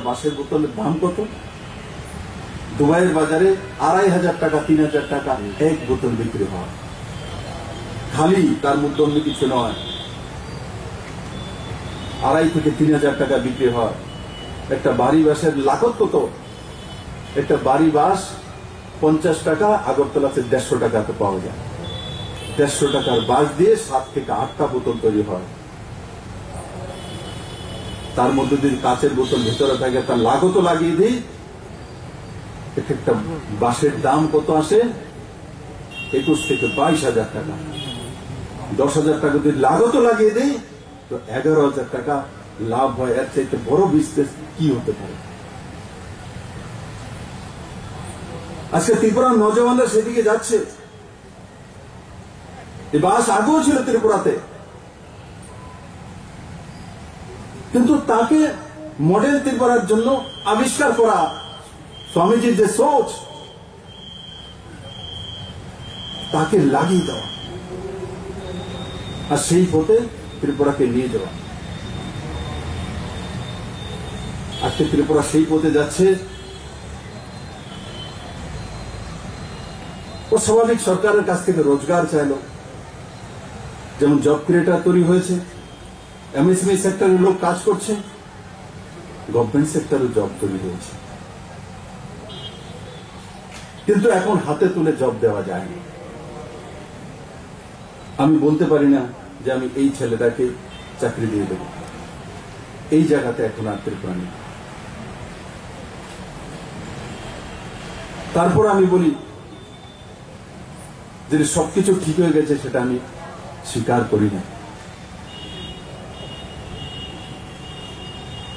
বাঁশের বোতলের দাম কত? দুবাইয়ের বাজারে 2500 টাকা 3000 টাকা এক বোতল বিক্রি হয়। খালি তার মধ্যে অন্য কিছু নয়, 2,500 থেকে 3,000 টাকা বিক্রি হয়। একটা বাড়ি বাঁশের লাগত কত? একটা বাড়ি বাঁশ 50 টাকা, আগরতলাতে 150 টাকাতে পাওয়া যায়। 150 টাকার বাঁশ দিয়ে 7 থেকে 8টা বোতল তৈরি হয়। তার মধ্যে যদি কাঁচের বোতল ভেতরে থাকে তার লাগতও লাগিয়ে দিই, একটা বাঁশের দাম কত আসে? 21 থেকে 22,000 টাকা। 10,000 টাকা যদি লাগতও লাগিয়ে দিই তো 11,000 টাকা লাভ হয়। এর চাইতে বড় বিজনেস কি হতে পারে? আজকে ত্রিপুরার নজওয়ানরা সেদিকে যাচ্ছে। এই বাস আগেও ছিল ত্রিপুরাতে, কিন্তু তাকে মডেল ত্রিপুরার জন্য আবিষ্কার করা, স্বামীজির যে সোচ, তাকে লাগিয়ে দেওয়া আর সেই পথে ত্রিপুরাকে নিয়ে যাওয়া। আজকে ত্রিপুরা সেই পথে যাচ্ছে। ও স্বাভাবিক সরকারের কাছ থেকে রোজগার চাইল, যেমন জব ক্রিয়েটার তৈরি হয়েছে, এমএসএমই সেক্টরের লোক কাজ করছে, গভর্নমেন্ট সেক্টরে জব তৈরি হয়েছে। কিন্তু এখন হাতে তুলে জব দেওয়া যায় না। আমি বলতে পারি না যে আমি এই ছেলেটাকে চাকরি দিয়ে দেব, এই জায়গাতে এখন আর ত্রিপুরা নেই। তারপর আমি বলি যে সবকিছু ঠিক হয়ে গেছে, সেটা আমি স্বীকার করি না।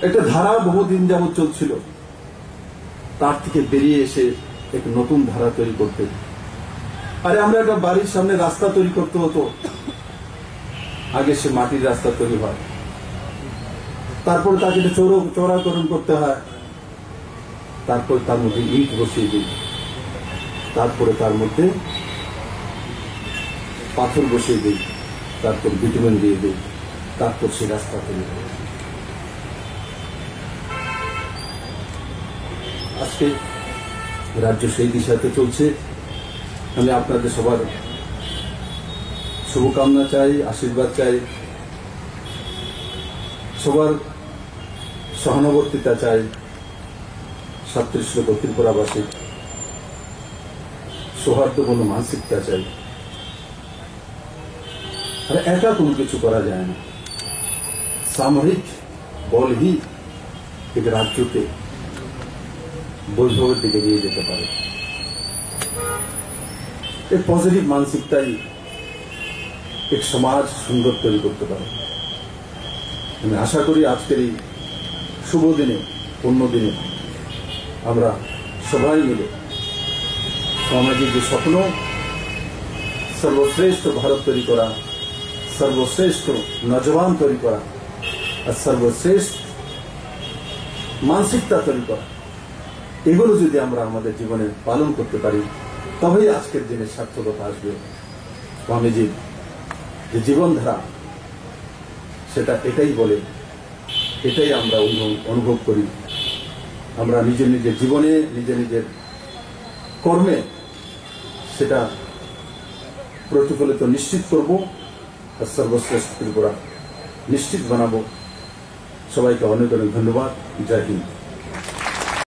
একটা ধারা বহুদিন যাবৎ চলছিল, তার থেকে বেরিয়ে এসে এক নতুন ধারা তৈরি করতে। আরে আমরা একটা বাড়ির সামনে রাস্তা তৈরি করতে হতো, আগে সে মাটির রাস্তা তৈরি হয়, তারপর তাকে চৌড়াকরণ করতে হয়, তারপর তার মধ্যে ইট বসিয়ে দিই, তারপরে তার মধ্যে পাথর বসিয়ে দিই, তারপর বিটুমেন দিয়ে দিই, তারপর সে রাস্তা তৈরি হয়। আজকে রাজ্য সেই দিশাতে চলছে। আমি আপনাদের সবার শুভকামনা চাই, আশীর্বাদ চাই, সবার সহানুভূতিতা চাই। 37 লক্ষ ত্রিপুরাবাসী সৌহার্দ্যপূর্ণ মানসিকতা চাই। আর একা কোনো কিছু করা যায় না। সামরিক বলই এক রাজ্যকে বৈভবের দিকে নিয়ে যেতে পারে। এই পজিটিভ মানসিকতাই এক সমাজ সুন্দর তৈরি করতে পারে। আমি আশা করি আজকের এই শুভ দিনে, পূর্ণ দিনে আমরা সবাই মিলে সমাজের যে স্বপ্ন, সর্বশ্রেষ্ঠ ভারত তৈরি করা, সর্বশ্রেষ্ঠ নজওয়ান তৈরি করা আর সর্বশ্রেষ্ঠ মানসিকতা তৈরি করা, এগুলো যদি আমরা আমাদের জীবনে পালন করতে পারি, তবেই আজকের দিনে সার্থকতা আসবে। স্বামীজির যে জীবনধারা, সেটা এটাই বলে, এটাই আমরা অনুভব করি। আমরা নিজের নিজের জীবনে, নিজের নিজের কর্মে সেটা প্রতিফলিত নিশ্চিত করব আর সর্বশ্রেষ্ঠ ত্রিপুরা নিশ্চিত বানাবো। সবাইকে অনেক অনেক ধন্যবাদ। জয় হিন্দ।